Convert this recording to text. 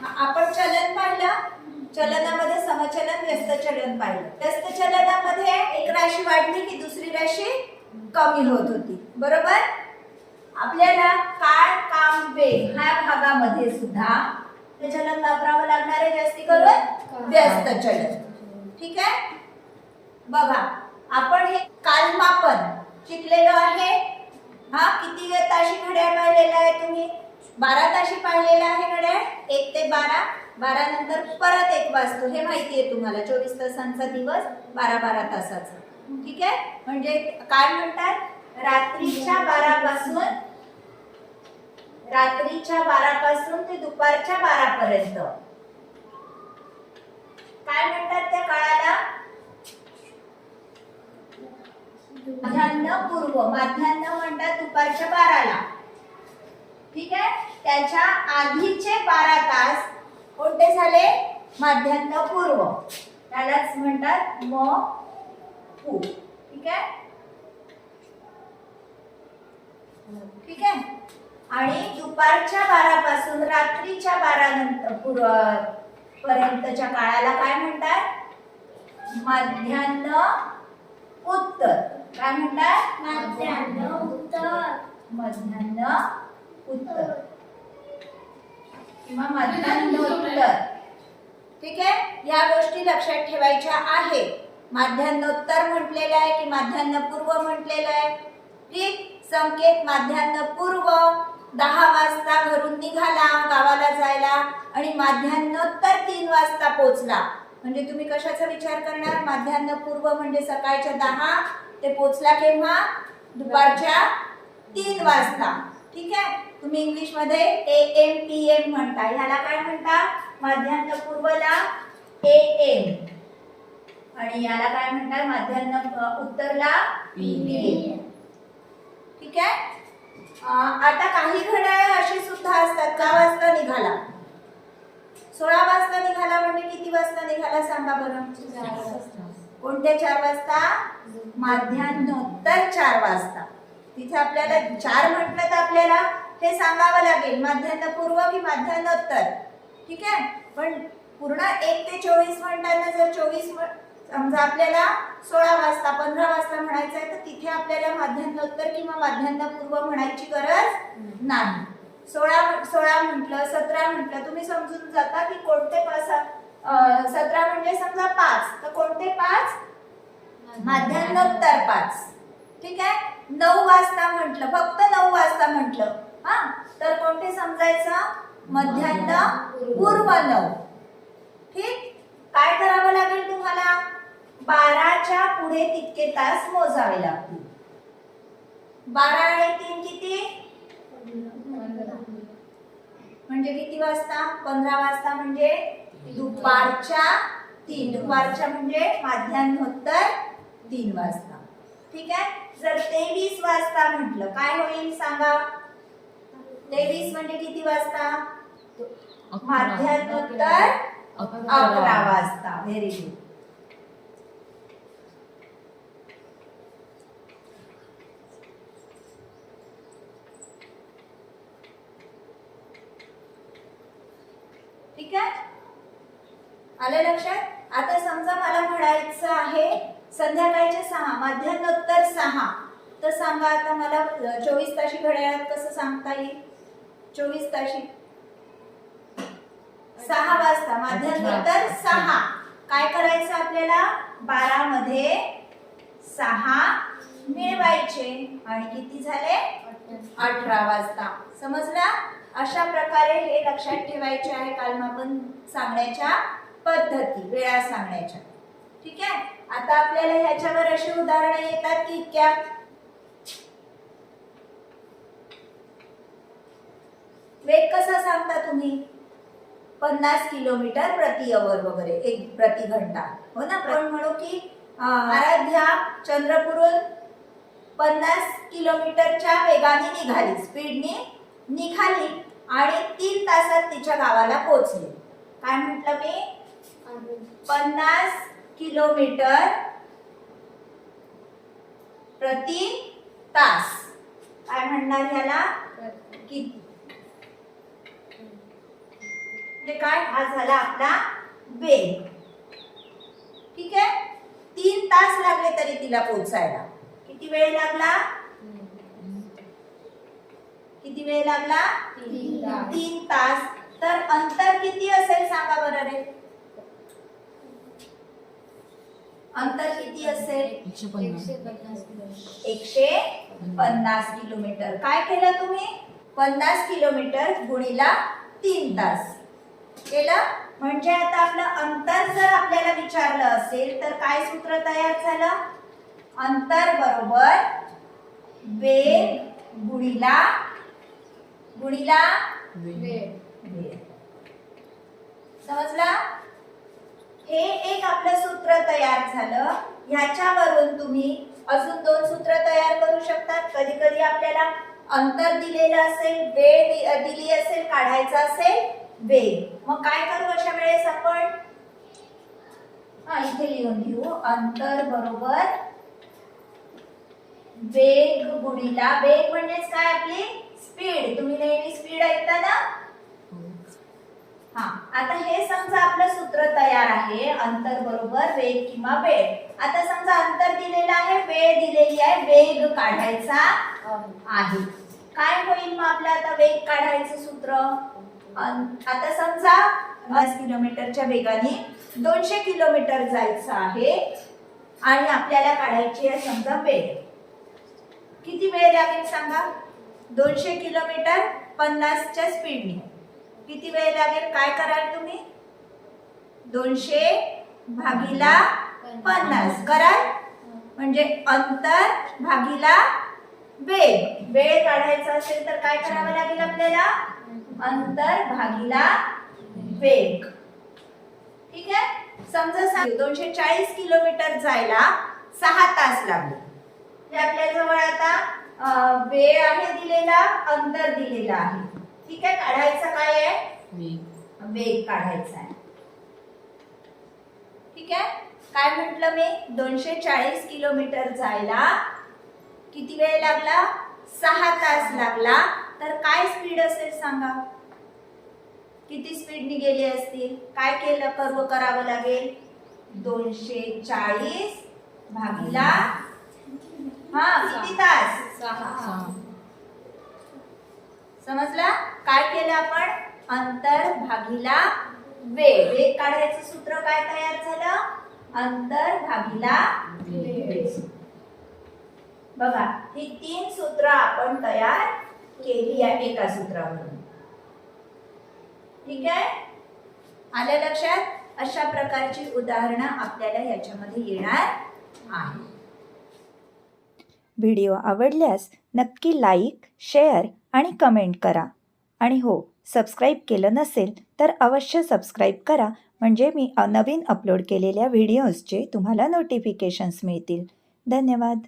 आपण चलन पाहिलं, चलनामध्ये समचलन व्यस्त चलन पाहिलं. व्यस्त चलनामध्ये एक राशी वाढली की दुसरी राशी कमी होत होती, बरोबर. आपल्याला काळ काम वेग ह्या भागामध्ये सुद्धा ते चलन वापरावं लागणार आहे, जास्ती करून व्यस्त चलन. ठीक आहे. बघा आपण हे कालमापन शिकलेलो आहे. हा किती ताशी घड्याळ पाहिलेला आहे तुम्ही? 12 ताशी पाहिलेला आहे घड्याळ. 1 ते 12, 12 नंतर परत 1 वाजतो, हे माहिती आहे तुम्हाला. 24 तासांचा दिवस, 12 तासाचा. ठीक आहे. म्हणजे काय म्हणतात, रात्रीच्या 12 पासून ते दुपारच्या 12 पर्यंत काय म्हणतात त्या काळाला? माध्यान्ह पूर्व. माध्यान्ह म्हणतात दुपारच्या 12ला. ठीक आहे. त्याच्या आधीचे 12 तास कोणते झाले? माध्यान्ह पूर्व. त्यालाच म्हणतात म पू. ठीक आहे. ठीक आहे. आणि दुपारच्या 12 पासून रात्रीच्या 12 नंतर पर्यंतच्या काळाला काय म्हणतात? माध्यान्ह उत्तर. काय म्हणतात? माध्यान्ह उत्तर. माध्यान्ह उत्तर किंवा माध्यान्होत्तर. ठीक आहे. या गोष्टी लक्षात ठेवायच्या आहेत. माध्यान्होत्तर म्हटलेलं आहे की माध्यान्ह पूर्व म्हटलेलं आहे. ठीक. संकेत माध्यान्ह पूर्व 10 वाजता घरून निघाला गावाला जायला आणि माध्यान्होत्तर 3 वाजता पोहोचला. म्हणजे तुम्ही कशाचा विचार करणार? माध्यान्ह पूर्व म्हणजे सकाळच्या 10 ते पोहोचला केव्हा? दुपारच्या 3 वाजता. ठीक आहे. तुम्ही इंग्लिश मध्ये AM PM म्हणता. ह्याला काय म्हणता? माध्यान्ह पूर्वला AM आणि याला काय म्हणतात? माध्यान्ह उत्तरला PM. ठीक आहे. आता काही घड्याळ अशी सुद्धा असतात. का वाजता निघाला? 16 वाजता निघाला म्हणजे किती वाजता निघाला सांगा बरं? 4 वाजता. कोणत्या 4 वाजता? माध्यान्होत्तर 4 वाजता. तिथे आपल्याला 4 म्हटलं तर आपल्याला हे सांगावं लागेल माध्यान्ह पूर्व की माध्यान्होत्तर. ठीक आहे. पण पूर्ण 1 ते 24 म्हणताना जर 24 समजा आपल्याला 16 वाजता 15 वाजता म्हणायचं आहे तर तिथे आपल्याला माध्यान्होत्तर किंवा माध्यान्ह पूर्व म्हणायची गरज नाही. 16 म्हटलं 17 म्हटलं तुम्ही समजून जाता की कोणते 17 म्हणजे समजा 5 तर कोणते 5? माध्यान्होत्तर 5. ठीक आहे. 9 वाजता म्हटलं, फक्त 9 वाजता म्हटलं हा तर कोणते समजायचं? माध्यान्ह पूर्व 9. ठीक. काय करावं लागेल तुम्हाला? 12च्या पुढे तितके तास मोजावे लागतील. 12 आणि 3 किती? म्हणजे किती वाजता? 15 वाजता म्हणजे दुपारच्या 3. दुपारच्या म्हणजे माध्यान्होत्तर 3 वाजता. ठीक आहे. जर 23 वाजता म्हटलं काय होईल सांगा? 23 म्हणजे किती वाजता? माध्यान्होत्तर 11 वाजता. Very good. ठीक आहे. आलं लक्षात? आता समजा मला म्हणायचं आहे संध्याकाळचे 6 माध्यान्होत्तर 6 तर सांगा आता मला 24 ताशी घड्याळात कसं सांगता येईल? 24 ताशी 6 वाजता माध्यान्होत्तर 6. काय करायचं आपल्याला? 12 मध्ये 6 मिळवायचे आणि किती झाले? 18 वाजता. समजला? अशा प्रकारे हे लक्षात ठेवायचे आहे कालमापन सांगण्याच्या पद्धती, वेळा सांगण्याच्या. ठीक आहे. आता आपल्याला ह्याच्यावर अशी उदाहरणे येतात की इतक्या वेग कसा सांगता तुम्ही? 50 किलोमीटर प्रति आवर वगैरे, 1 प्रति घंटा. हो ना. पण म्हणू की आराध्या चंद्रपूरहून 50 किलोमीटरच्या वेगाने निघाली, स्पीडने निघाली आणि 3 तासात तिच्या गावाला पोहोचली. काय म्हटलं मी? 50 किलोमीटर प्रति तास. काय म्हणणार याला? किती? म्हणजे काय, हा झाला आपला वेग. ठीक आहे. 3 तास लागले तरी तिला पोहोचायला. किती वेळ लागला? किती वेळ लागला? 3 तास. तर अंतर किती असेल सांगा बरं रे. अंतर किती असेल? 150 किलोमीटर. काय केलं तुम्ही? 50 किलोमीटर गुणिला 3 तास केलं. म्हणजे आता आपलं अंतर जर आपल्याला विचारलं असेल तर काय सूत्र तयार झालं? अंतर बरोबर वेग गुणिला वेग. समजला? हे एक आपलं सूत्र तयार झालं. ह्याच्यावरून तुम्ही अजून 2 सूत्र तयार करू शकतात. कधी कधी आपल्याला अंतर दिलेलं असेल, वेळ दिली असेल, काढायचा असेल वेग. मग काय करू अशा वेळेस आपण? इथे लिहून घेऊ. अंतर बरोबर वेग गुणिला वेग म्हणजेच काय आपली स्पीड. तुम्ही नेहमी स्पीड ऐकता ना. आता हे समजा आपलं सूत्र तयार आहे. अंतर बरोबर वेग किंवा वेळ. आता समजा अंतर दिलेलं आहे, वेळ दिलेली आहे, वेग काढायचा आहे. काय होईल मग आपलं आता वेग काढायचं सूत्र? आता समजा 50 किलोमीटरच्या वेगाने 200 किलोमीटर जायचं आहे आणि आपल्याला काढायची आहे समजा वेग. किती वेळ लागेल सांगा? 200 किलोमीटर 50च्या स्पीडने किती वेळ लागेल? काय कराल तुम्ही? 200 भागीला 50 कराल. म्हणजे अंतर भागीला वेग. वेळ काढायचा असेल तर काय करावं लागेल आपल्याला? अंतर भागीला वेग. ठीक आहे. समजा 240 किलोमीटर जायला 6 तास लागले. हे आपल्या जवळ आता वेळ आहे दिलेला, अंतर दिलेला आहे. ठीक आहे. काढायचं काय आहे? वेग काढायचा आहे. ठीक आहे. काय म्हटलं मी? 240 किलोमीटर जायला किती वेळ लागला? 6 तास लागला. तर काय स्पीड असेल सांगा? किती स्पीडने गेली असतील? काय केलं करावं लागेल? 240 भागीला किती तास? 6. समजला? काय केलं आपण? अंतर भागीला वेग. वेग काढायचं सूत्र काय तयार झालं? अंतर भागीला वेग. बघा, ही 3 सूत्र आपण तयार केली आहे एका सूत्रावरून. ठीक आहे. आलं लक्षात? अशा प्रकारची उदाहरणं आपल्याला याच्यामध्ये येणार आहे. व्हिडिओ आवडल्यास नक्की लाईक, शेअर आणि कमेंट करा. आणि हो, सबस्क्राईब केलं नसेल तर अवश्य सबस्क्राईब करा, म्हणजे मी नवीन अपलोड केलेल्या व्हिडिओजचे तुम्हाला नोटिफिकेशन्स मिळतील. धन्यवाद.